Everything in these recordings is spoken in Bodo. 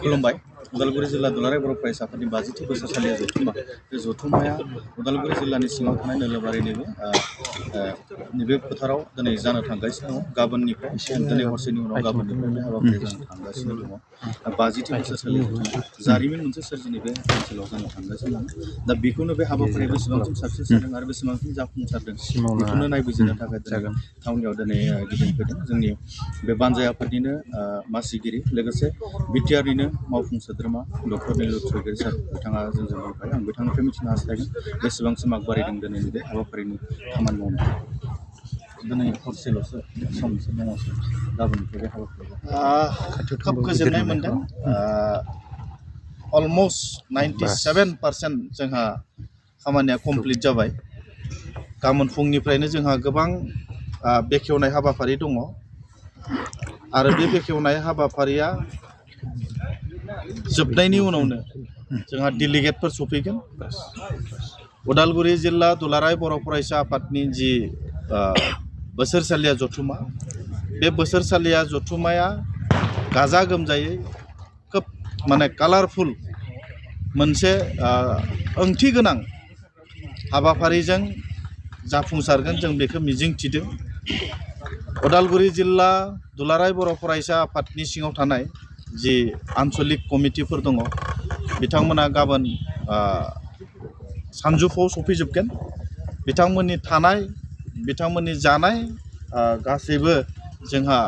खुलुमबाय उदालगुरि जिल्ला दुलाराय बर' फरायसा आफादनि 50थि बोसोरसालिया जथुम्मा बे जथुम्माया उदालगुरि जिल्लानि सिङाव थानाय नोलोबारि नैबे फोथाराव दिनै जानो थांगासिनो दङ। गाबोननिफ्राय दिनै हरसेनि उनाव गाबोननिफ्राय बे हाबाफारिया जानो थांगासिनो दङ। 50थि बोसोरसालि जथुम्मा जारिमिन मोनसे सोरजिनो बे ओनसोलाव जानो थांगासिनो दङ। दा बेखौनो बे हाबाफारिया बेसेबांसिम साक्सेस जादों आरो बेसेबांसिम जाफुंसारदों बेखौनो नायबिजिरनो थाखाय दिनै थावनियाव दिनै गिदिंफैदों। जोंनि बे बानजाय आफादनिनो मासिगिरि लोगोसे बिटिआरनिनो मावफुं सोद्रोमा डक्टर निलुत स्वरगयारि सार बिथाङा जोंजों दंफायो। आं बिथांनिफ्राय मिथिनो हास्थायगोन बेसेबांसिम आगबारिदों दिनैनि बे हाबाफारिनि खामानि मावनो। दिनै हरसेल'सो समसो दङसै गाबोननिफ्राय बे हाबाफारिया खोब गोजोननाय मोनदों। अलमस्ट 97% जोंहा खामानिया कमप्लिट जाबाय। गाबोन फुंनिफ्रायनो जोंहा गोबां बेखेवनाय हाबाफारि दङ आरो बे बेखेवनाय हाबाफारिया जोबनायनि उनावनो जोंहा डेलिगेटफोर सफैगोन। उदालगुरि जिल्ला दुलाराय बर' फरायसा आफादनि जि बोसोरसालिया जथुम्मा बे बोसोरसालिया जथुम्माया गाजा गोमजायै खोब माने कालारफुल मोनसे ओंथि गोनां हाबाफारिजों जाफुंसारगोन जों बेखौ मिजिंथिदों। उदालगुरि जिल्ला दुलाराय बर' फरायसा आफादनि सिङाव थानाय जि आन्चलिक कमिटिफोर दङ बिथांमोना गाबोन सानजौफुआव सफैजोबगोन। बिथांमोननि थानाय बिथांमोननि जानाय गासैबो जोंहा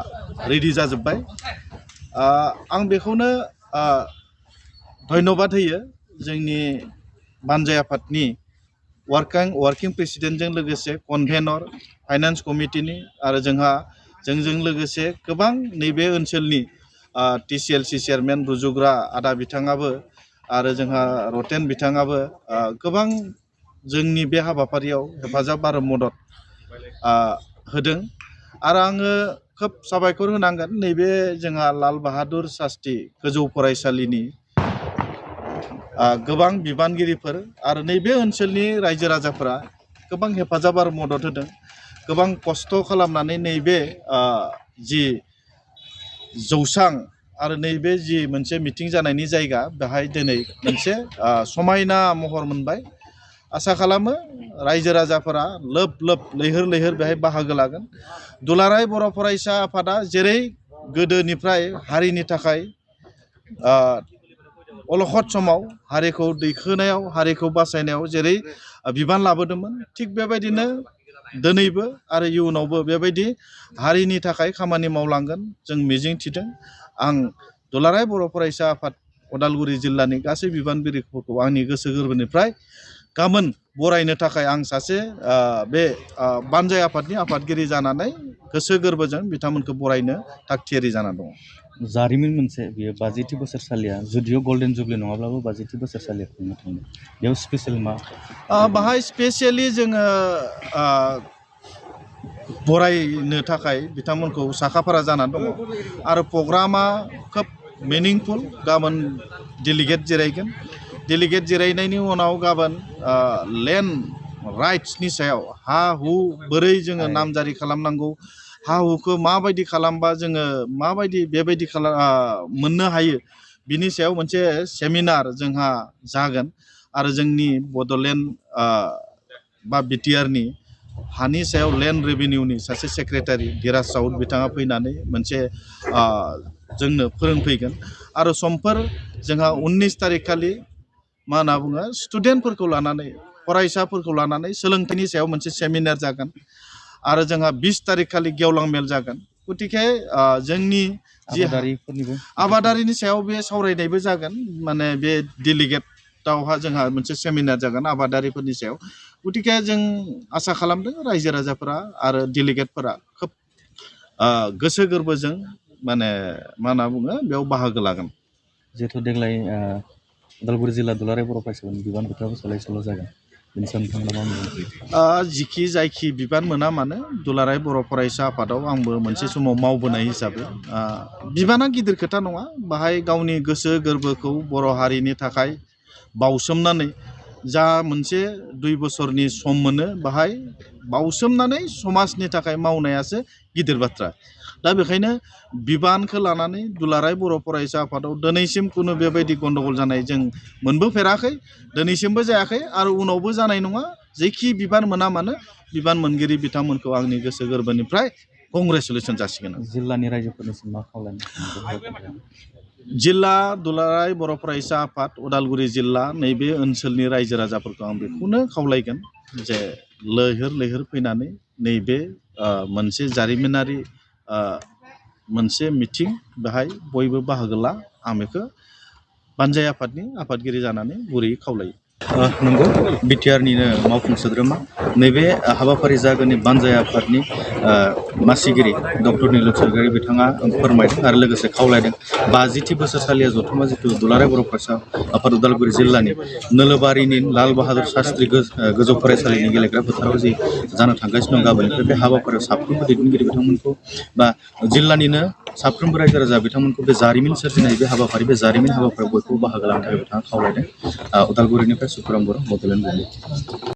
रेडि जाजोब्बाय। आं बेखौनो धन्यबाद होयो जोंनि बानजाय आफादनि वार्किं प्रेसिडेन्टजों लोगोसे कनभेनर फाइनान्स कमिटिनि आरो जोंजों लोगोसे गोबां नैबे ओनसोलनि TCLC चेयारमेन रुजुग्रा आदा बिथाङाबो आरो जोंहा रतेन बिथाङाबो गोबां जोंनि बे हाबाफारियाव हेफाजाब आरो मदद होदों। आरो आङो खोब साबायखर होनांगोन नैबे जोंहा लाल बाहादुर शास्त्रि गोजौ फरायसालिनि गोबां बिबानगिरिफोर आरो नैबे ओनसोलनि रायजो राजाफोरा गोबां हेफाजाब आरो मदद होदों। गोबां खस्थ' खालामनानै नैबे जि जौसां आरो नैबे जि मोनसे मिटिं जानायनि जायगा बेहाय दिनै मोनसे समायना महर मोनबाय। आसा खालामो रायजो राजाफोरा लोब लोब लैहोर लैहोर बेहाय बाहागो लागोन। दुलाराय बर' फरायसा आफादा जेरै गोदोनिफ्राय हारिनि थाखाय अलखद समाव हारिखौ दैखोनायाव हारिखौ बासायनायाव जेरै बिबान लाबोदोंमोन थिग बेबायदिनो दिनैबो आरो इयुनावबो बेबायदि हारिनि थाखाय खामानि मावलांगोन जों मिजिंथिदों। आं दुलाराय बर' फरायसा आफाद उदालगुरि जिल्लानि गासै बिबानगिरिफोरखौ आंनि गोसो गोरबोनिफ्राय गाबोन बरायनो थाखाय आं सासे बे बानजाय आफादनि आफादगिरि जानानै गोसो गोरबोजों बिथांमोनखौ बरायनो थागथियारि जाना दङ। जारिमिन मोनसे बेयो 50थि बोसोरसालिया जुदिअ गल्डेन जुबलि नङाब्लाबो 50थि बोसोरसालिया खुंनो थांदों बेयाव स्पेसियेल मा बाहाय स्पेसियेलि जोङो बरायनो थाखाय बिथांमोनखौ साखाफारा जानानै दङ आरो प्रग्रामा खोब मिनिंफुल। गाबोन डेलिगेट जिरायगोन। डेलिगेट जिरायनायनि उनाव गाबोन लेन्ड राइट्सनि सायाव हा हु बोरै जोङो नामजारि खालामनांगौ हा हुखौ माबायदि खालामबा जोङो माबायदि बेबायदि मोननो हायो बिनि सायाव मोनसे सेमिनार जोंहा जागोन। आरो जोंनि बड'लेण्ड बा बिटिआरनि हानि सायाव लेन्ड रेभिनिउनि सासे सेक्रेटारि धिराज राउत बिथाङा फैनानै मोनसे जोंनो फोरोंफैगोन। आरो समफोर जोंहा 19 तारिख खालि मा होनना बुङो स्टुडेन्टफोरखौ लानानै फरायसाफोरखौ लानानै सोलोंथाइनि सायाव मोनसे सेमिनार जागोन। आरो जोंहा 20 तारिख खालि गेवलां मेल जागोन। गतिके जोंनि जि आबादारिनि सायाव बे सावरायनायबो जागोन। माने बे डेलिगेटआवहा जोंहा मोनसे सेमिनार जागोन आबादारिफोरनि सायाव। गतिके जों आसा खालामदों रायजो राजाफोरा आरो डेलिगेटफोरा खोब गोसो गोरबोजों माने मा होनना बुङो बेयाव बाहागो लागोन। जिहेतु देग्लाय उदालगुरि जिल्ला दुलाराय बर' फरायसाफोरनि बिबान बोथोराबो सोलाय सोल' जागोन बेनि सायाव नोंथांमोना मा बुंगोन? जिखि जायखि बिबान मोना मानो दुलाराय बर' फरायसा आफादाव आंबो मोनसे समाव मावबोनाय हिसाबै बिबाना गिदिर खोथा नङा। बाहाय गावनि गोसो गोरबोखौ बर' हारिनि थाखाय बाउसोमनानै जा मोनसे 2 बोसोरनि सम मोनो बाहाय बाउसोमनानै समाजनि थाखाय मावनायासो गिदिर बाथ्रा। दा बेखायनो बिबानखौ लानानै दुलाराय बर' फरायसा आफादाव दिनैसिम खुनु बेबायदि गन्दगल जानाय जों मोनबोफेराखै, दिनैसिमबो जायाखै आरो उनावबो जानाय नङा। जेखि बिबान मोना मानो बिबान मोनगिरि बिथांमोनखौ आंनि गोसो गोरबोनिफ्राय कंग्रेसुलेसन जासिगोन। जिल्लानि रायजोफोरनिसिम मा खावलायनो? जिल्ला दुलाराय बर' फरायसा आफाद उदालगुरि जिल्ला नैबे ओनसोलनि रायजो राजाफोरखौ आं बेखौनो खावलायगोन जे लैहोर लैहोर फैनानै नैबे मोनसे जारिमिनारि मोनसे मिटिं बेहाय बयबो बाहागो ला, आं बेखौ बानजाय आफादनि आफादगिरि जानानै गुरैयै खावलायो। नंगौ, बिटिआरनिनो मावफुं सोद्रोमा नैबे हाबाफारि जागोननि बानजाय आफादनि मासिगिरि डक्टर निलोद सरगयारि बिथाङा फोरमायदों आरो लोगोसे खावलायदों 50थि बोसोरसालिया जथुमा जिथु दुलाराय बर' फरायसा आफाद उदालगुरि जिल्लानि नोलोबारिनि लाल बाहादुर शास्त्रि गोजौ फरायसालिनि गेलेग्रा फोथाराव जि जानो थांगासिनो दं गाबोननिफ्राय, बे हाबाफारियाव साफ्रोमबो दैदेनगिरि बिथांमोनखौ बा जिल्लानिनो साफ्रोमबो रायजो राजा बिथांमोनखौ बे जारिमिन सोरजिनाय बे जारिमिन हाबाफारियाव बयखौबो बाहागो लानो थाखाय बिथाङा खावलायदों। उदालगुरिनिफ्राय सुखुराम बर', बड'लेण्ड बुब्लि।